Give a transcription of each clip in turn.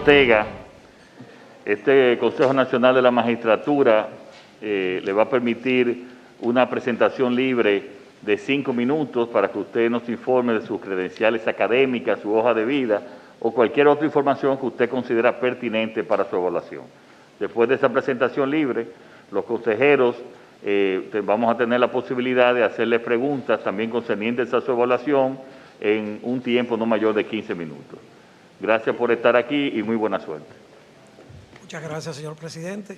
Ortega. Este Consejo Nacional de la Magistratura le va a permitir una presentación libre de 5 minutos para que usted nos informe de sus credenciales académicas, su hoja de vida o cualquier otra información que usted considera pertinente para su evaluación. Después de esa presentación libre, los consejeros vamos a tener la posibilidad de hacerle preguntas también concernientes a su evaluación en un tiempo no mayor de 15 minutos. Gracias por estar aquí y muy buena suerte. Muchas gracias, señor presidente.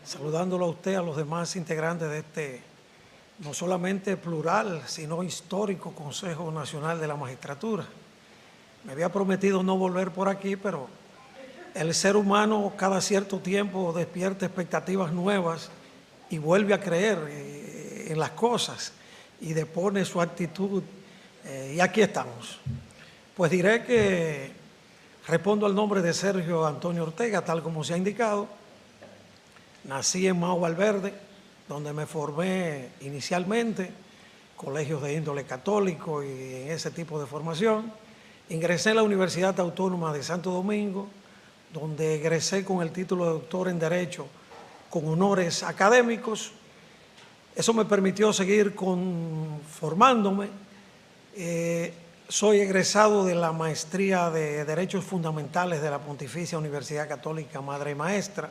Saludándolo a usted, a los demás integrantes de este, no solamente plural, sino histórico Consejo Nacional de la Magistratura. Me había prometido no volver por aquí, pero el ser humano cada cierto tiempo despierta expectativas nuevas y vuelve a creer en las cosas y depone su actitud. Y aquí estamos. Pues diré que respondo al nombre de Sergio Antonio Ortega, tal como se ha indicado. Nací en Mao Valverde, donde me formé inicialmente, colegios de índole católico y en ese tipo de formación. Ingresé en la Universidad Autónoma de Santo Domingo, donde egresé con el título de doctor en Derecho con honores académicos. Eso me permitió seguir formándome. Soy egresado de la Maestría de Derechos Fundamentales de la Pontificia Universidad Católica Madre y Maestra,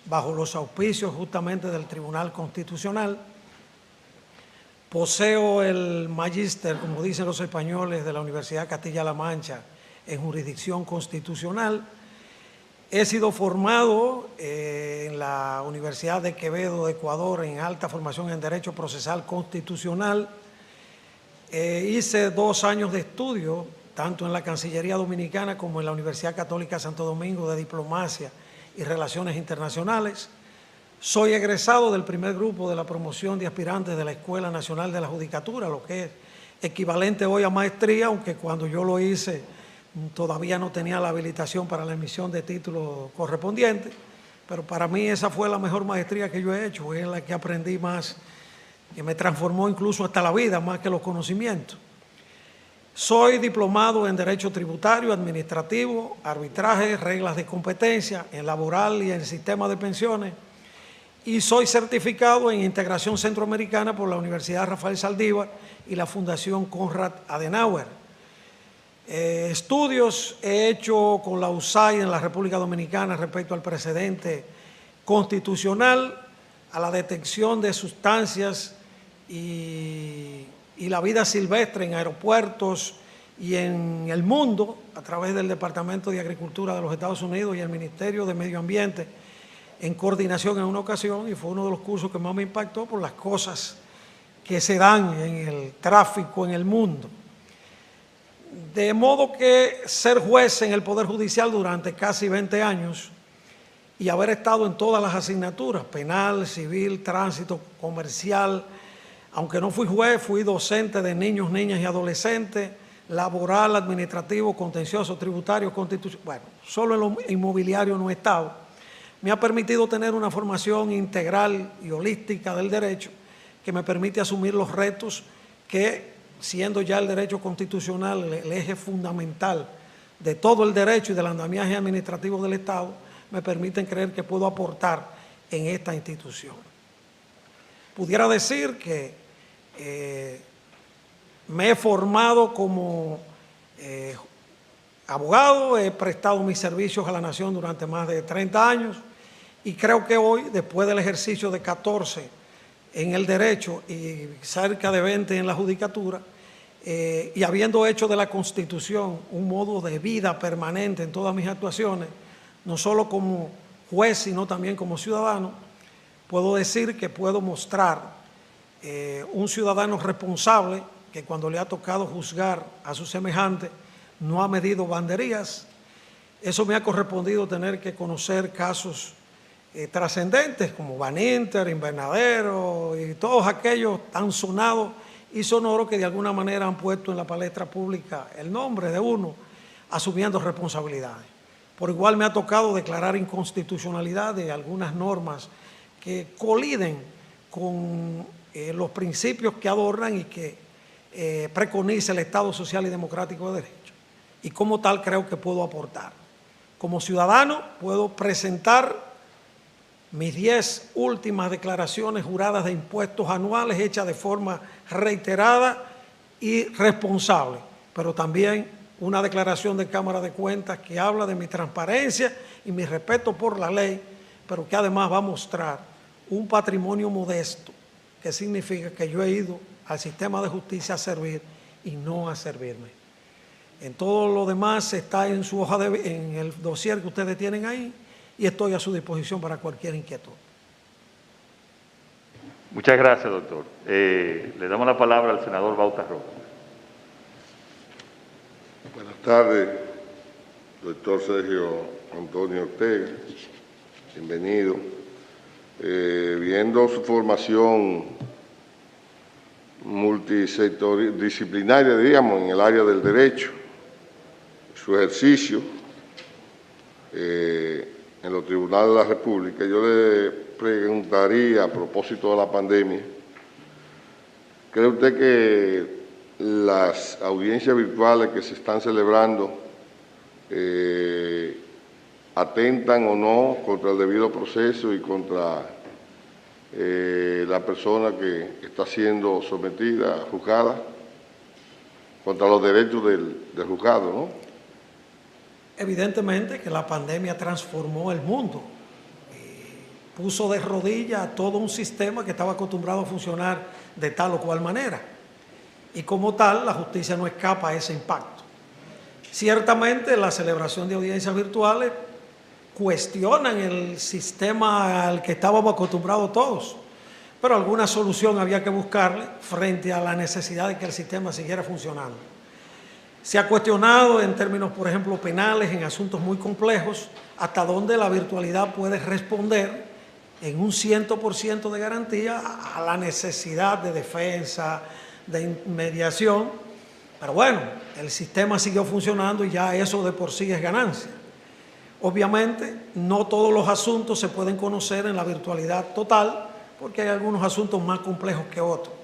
bajo los auspicios justamente del Tribunal Constitucional. Poseo el magíster, como dicen los españoles, de la Universidad Castilla-La Mancha en jurisdicción constitucional. He sido formado en la Universidad de Quevedo de Ecuador en alta formación en Derecho Procesal Constitucional. Hice 2 años de estudio, tanto en la Cancillería Dominicana como en la Universidad Católica Santo Domingo de Diplomacia y Relaciones Internacionales. Soy egresado del primer grupo de la promoción de aspirantes de la Escuela Nacional de la Judicatura, lo que es equivalente hoy a maestría, aunque cuando yo lo hice todavía no tenía la habilitación para la emisión de títulos correspondientes, pero para mí esa fue la mejor maestría que yo he hecho, es la que aprendí más, que me transformó incluso hasta la vida, más que los conocimientos. Soy diplomado en Derecho Tributario, Administrativo, Arbitraje, Reglas de Competencia, en Laboral y en Sistema de Pensiones, y soy certificado en Integración Centroamericana por la Universidad Rafael Saldívar y la Fundación Konrad Adenauer. Estudios he hecho con la USAID en la República Dominicana respecto al precedente constitucional, a la detección de sustancias y la vida silvestre en aeropuertos y en el mundo a través del Departamento de Agricultura de los Estados Unidos y el Ministerio de Medio Ambiente en coordinación en una ocasión, y fue uno de los cursos que más me impactó por las cosas que se dan en el tráfico en el mundo. De modo que ser juez en el Poder Judicial durante casi 20 años y haber estado en todas las asignaturas, penal, civil, tránsito, comercial, aunque no fui juez, fui docente de niños, niñas y adolescentes, laboral, administrativo, contencioso, tributario, constitucional, bueno, solo en lo inmobiliario no he estado, me ha permitido tener una formación integral y holística del derecho que me permite asumir los retos que, siendo ya el derecho constitucional el eje fundamental de todo el derecho y del andamiaje administrativo del Estado, me permiten creer que puedo aportar en esta institución. Pudiera decir que me he formado como abogado, he prestado mis servicios a la nación durante más de 30 años y creo que hoy, después del ejercicio de 14 en el derecho y cerca de 20 en la judicatura, y habiendo hecho de la Constitución un modo de vida permanente en todas mis actuaciones, no solo como juez, sino también como ciudadano, puedo decir que puedo mostrar un ciudadano responsable que cuando le ha tocado juzgar a sus semejantes no ha medido banderías. Eso me ha correspondido tener que conocer casos trascendentes como Van Inter, Invernadero y todos aquellos tan sonados y sonoros que de alguna manera han puesto en la palestra pública el nombre de uno asumiendo responsabilidades. Por igual me ha tocado declarar inconstitucionalidad de algunas normas que coliden con los principios que adornan y que preconiza el Estado social y democrático de derecho. Y como tal creo que puedo aportar. Como ciudadano puedo presentar mis 10 últimas declaraciones juradas de impuestos anuales hechas de forma reiterada y responsable, pero también una declaración de Cámara de Cuentas que habla de mi transparencia y mi respeto por la ley, pero que además va a mostrar un patrimonio modesto, que significa que yo he ido al sistema de justicia a servir y no a servirme. En todo lo demás está en su hoja en el dossier que ustedes tienen ahí, y estoy a su disposición para cualquier inquietud. Muchas gracias, doctor. Le damos la palabra al senador Bautas Rojas. Buenas tardes, doctor Sergio Antonio Ortega. Bienvenido. Viendo su formación multisectordisciplinaria, digamos, en el área del derecho, su ejercicio en los tribunales de la República, yo le preguntaría a propósito de la pandemia, ¿cree usted que las audiencias virtuales que se están celebrando atentan o no contra el debido proceso y contra la persona que está siendo sometida, juzgada, contra los derechos del juzgado, ¿no? Evidentemente que la pandemia transformó el mundo, puso de rodillas a todo un sistema que estaba acostumbrado a funcionar de tal o cual manera. Y como tal, la justicia no escapa a ese impacto. Ciertamente, la celebración de audiencias virtuales cuestionan el sistema al que estábamos acostumbrados todos, pero alguna solución había que buscarle frente a la necesidad de que el sistema siguiera funcionando. Se ha cuestionado en términos, por ejemplo, penales, en asuntos muy complejos, hasta dónde la virtualidad puede responder en un 100% de garantía a la necesidad de defensa, de mediación. Pero bueno, el sistema siguió funcionando y ya eso de por sí es ganancia. Obviamente, no todos los asuntos se pueden conocer en la virtualidad total, porque hay algunos asuntos más complejos que otros.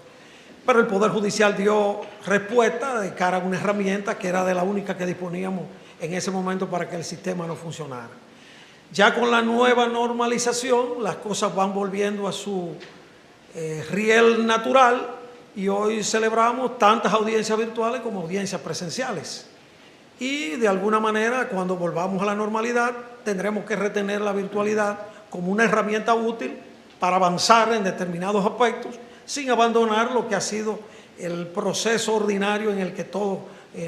Pero el Poder Judicial dio respuesta de cara a una herramienta que era de la única que disponíamos en ese momento para que el sistema no funcionara. Ya con la nueva normalización, las cosas van volviendo a su riel natural y hoy celebramos tantas audiencias virtuales como audiencias presenciales. Y de alguna manera, cuando volvamos a la normalidad, tendremos que retener la virtualidad como una herramienta útil para avanzar en determinados aspectos, sin abandonar lo que ha sido el proceso ordinario en el que todos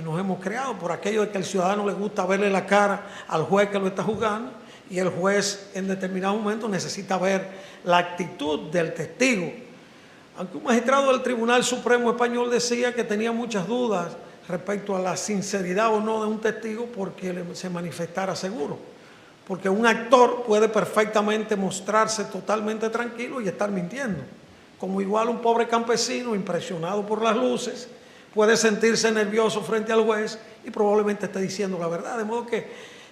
nos hemos creado, por aquello de que al ciudadano le gusta verle la cara al juez que lo está juzgando, y el juez en determinado momento necesita ver la actitud del testigo. Aunque un magistrado del Tribunal Supremo Español decía que tenía muchas dudas respecto a la sinceridad o no de un testigo porque se manifestara seguro. Porque un actor puede perfectamente mostrarse totalmente tranquilo y estar mintiendo. Como igual un pobre campesino impresionado por las luces puede sentirse nervioso frente al juez y probablemente esté diciendo la verdad. De modo que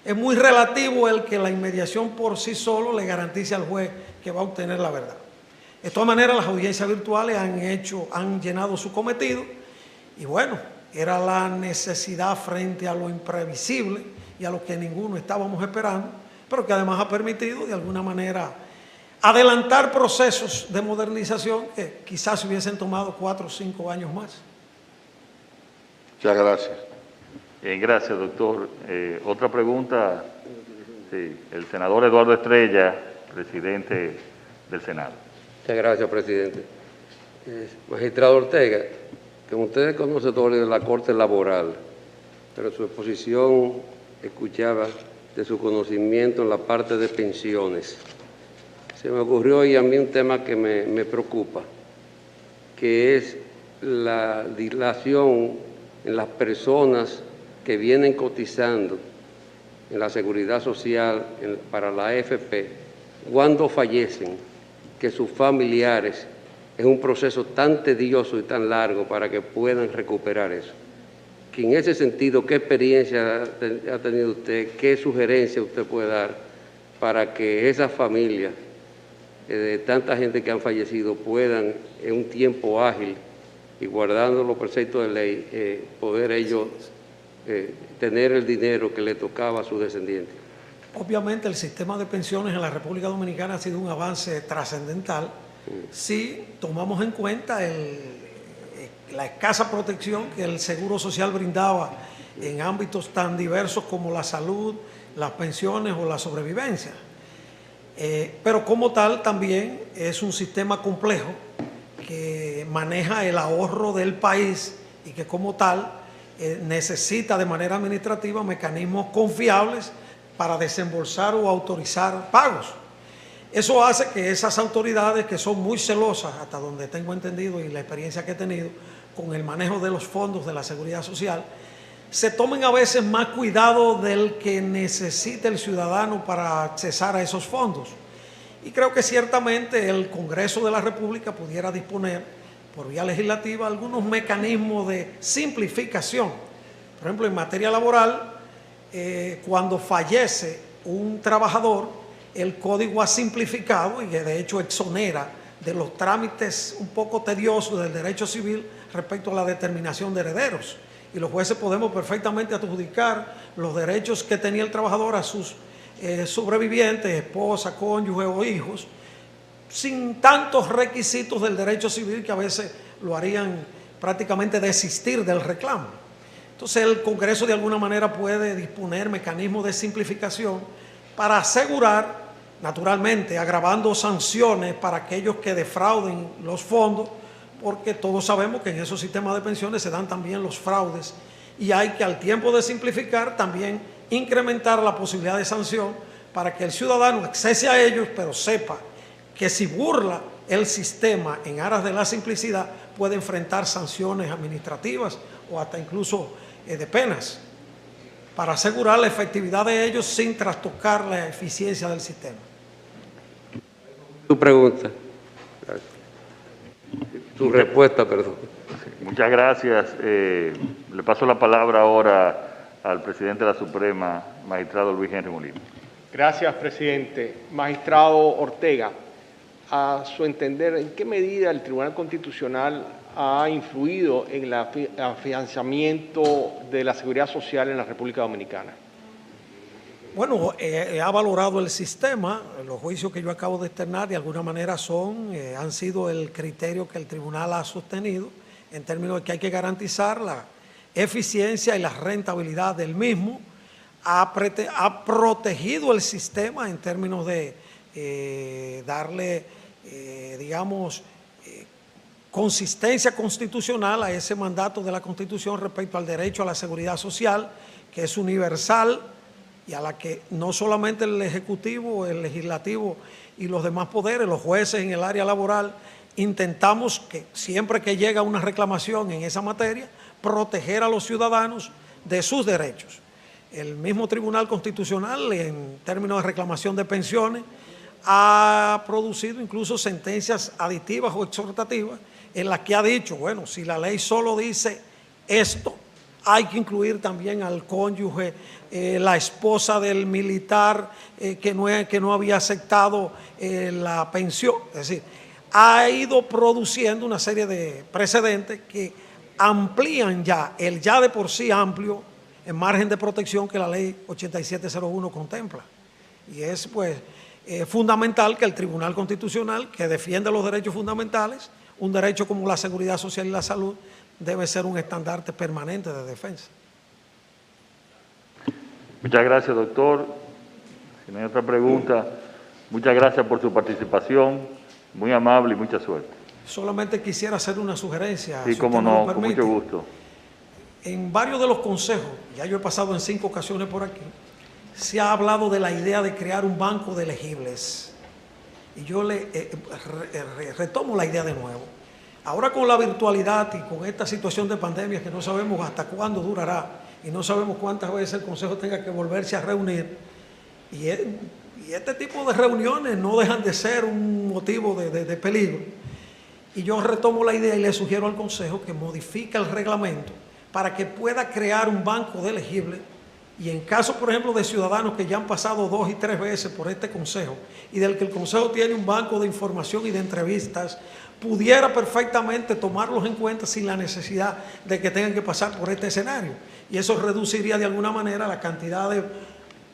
es muy relativo el que la inmediación por sí solo le garantice al juez que va a obtener la verdad. De todas maneras, las audiencias virtuales han llenado su cometido y bueno, era la necesidad frente a lo imprevisible y a lo que ninguno estábamos esperando, pero que además ha permitido de alguna manera adelantar procesos de modernización que quizás se hubiesen tomado 4 o 5 años más. Muchas gracias. Gracias, doctor. Otra pregunta. Sí, el senador Eduardo Estrella, presidente del Senado. Muchas gracias, presidente. Magistrado Ortega, como ustedes conocedores de la Corte Laboral, pero su exposición escuchaba de su conocimiento en la parte de pensiones. Se me ocurrió hoy a mí un tema que me preocupa, que es la dilación en las personas que vienen cotizando en la Seguridad Social para la AFP, cuando fallecen, que sus familiares, es un proceso tan tedioso y tan largo para que puedan recuperar eso. Que en ese sentido, ¿qué experiencia ha tenido usted? ¿Qué sugerencia usted puede dar para que esas familias de tanta gente que han fallecido puedan, en un tiempo ágil y guardando los preceptos de ley, poder ellos tener el dinero que le tocaba a sus descendientes? Obviamente el sistema de pensiones en la República Dominicana ha sido un avance trascendental si tomamos en cuenta la escasa protección que el Seguro Social brindaba en ámbitos tan diversos como la salud, las pensiones o la sobrevivencia. Pero como tal también es un sistema complejo que maneja el ahorro del país y que como tal necesita de manera administrativa mecanismos confiables para desembolsar o autorizar pagos. Eso hace que esas autoridades, que son muy celosas, hasta donde tengo entendido y la experiencia que he tenido con el manejo de los fondos de la Seguridad Social, se tomen a veces más cuidado del que necesita el ciudadano para accesar a esos fondos. Y creo que ciertamente el Congreso de la República pudiera disponer, por vía legislativa, algunos mecanismos de simplificación. Por ejemplo, en materia laboral, cuando fallece un trabajador, el código ha simplificado y de hecho exonera de los trámites un poco tediosos del derecho civil respecto a la determinación de herederos. Y los jueces podemos perfectamente adjudicar los derechos que tenía el trabajador a sus sobrevivientes, esposa, cónyuge o hijos, sin tantos requisitos del derecho civil que a veces lo harían prácticamente desistir del reclamo. Entonces el Congreso de alguna manera puede disponer mecanismos de simplificación para asegurar, naturalmente, agravando sanciones para aquellos que defrauden los fondos, porque todos sabemos que en esos sistemas de pensiones se dan también los fraudes y hay que, al tiempo de simplificar, también incrementar la posibilidad de sanción para que el ciudadano accese a ellos, pero sepa que si burla el sistema en aras de la simplicidad puede enfrentar sanciones administrativas o hasta incluso de penas, para asegurar la efectividad de ellos sin trastocar la eficiencia del sistema. Tu pregunta. Tu respuesta, perdón. Muchas gracias. Le paso la palabra ahora al presidente de la Suprema, magistrado Luis Henry Molina. Gracias, presidente. Magistrado Ortega, a su entender, ¿en qué medida el Tribunal Constitucional ha influido en el afianzamiento de la seguridad social en la República Dominicana? Bueno, ha valorado el sistema. Los juicios que yo acabo de externar de alguna manera han sido el criterio que el tribunal ha sostenido en términos de que hay que garantizar la eficiencia y la rentabilidad del mismo. Ha protegido el sistema en términos de darle, digamos, consistencia constitucional a ese mandato de la Constitución respecto al derecho a la seguridad social, que es universal y a la que no solamente el Ejecutivo, el Legislativo y los demás poderes, los jueces en el área laboral, intentamos que siempre que llega una reclamación en esa materia, proteger a los ciudadanos de sus derechos. El mismo Tribunal Constitucional, en términos de reclamación de pensiones, ha producido incluso sentencias aditivas o exhortativas en las que ha dicho, bueno, si la ley solo dice esto, hay que incluir también al cónyuge, la esposa del militar que no había aceptado la pensión. Es decir, ha ido produciendo una serie de precedentes que amplían ya el ya de por sí amplio margen de protección que la ley 8701 contempla. Y es pues fundamental que el Tribunal Constitucional, que defiende los derechos fundamentales, un derecho como la seguridad social y la salud, debe ser un estandarte permanente de defensa. Muchas gracias, doctor. Si no hay otra pregunta, muchas gracias por su participación, muy amable y mucha suerte. Solamente quisiera hacer una sugerencia. Sí, si cómo usted me lo no, con permite. mucho gusto. En varios de los consejos, ya yo he pasado en 5 ocasiones por aquí, se ha hablado de la idea de crear un banco de elegibles. Y yo retomo la idea de nuevo. Ahora con la virtualidad y con esta situación de pandemia que no sabemos hasta cuándo durará y no sabemos cuántas veces el Consejo tenga que volverse a reunir, y este tipo de reuniones no dejan de ser un motivo de peligro. Y yo retomo la idea y le sugiero al Consejo que modifique el reglamento para que pueda crear un banco de elegibles, y en caso, por ejemplo, de ciudadanos que ya han pasado 2 y 3 veces por este Consejo y del que el Consejo tiene un banco de información y de entrevistas, pudiera perfectamente tomarlos en cuenta sin la necesidad de que tengan que pasar por este escenario. Y eso reduciría de alguna manera la cantidad de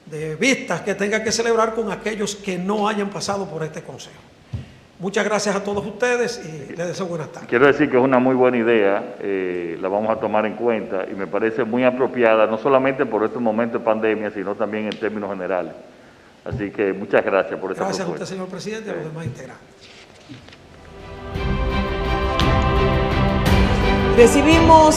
de vistas que tenga que celebrar con aquellos que no hayan pasado por este consejo. Muchas gracias a todos ustedes y les deseo buenas tardes. Quiero decir que es una muy buena idea, la vamos a tomar en cuenta y me parece muy apropiada, no solamente por estos momentos de pandemia, sino también en términos generales. Así que muchas gracias por esta propuesta. Gracias a usted, señor presidente, y a los demás integrantes. Recibimos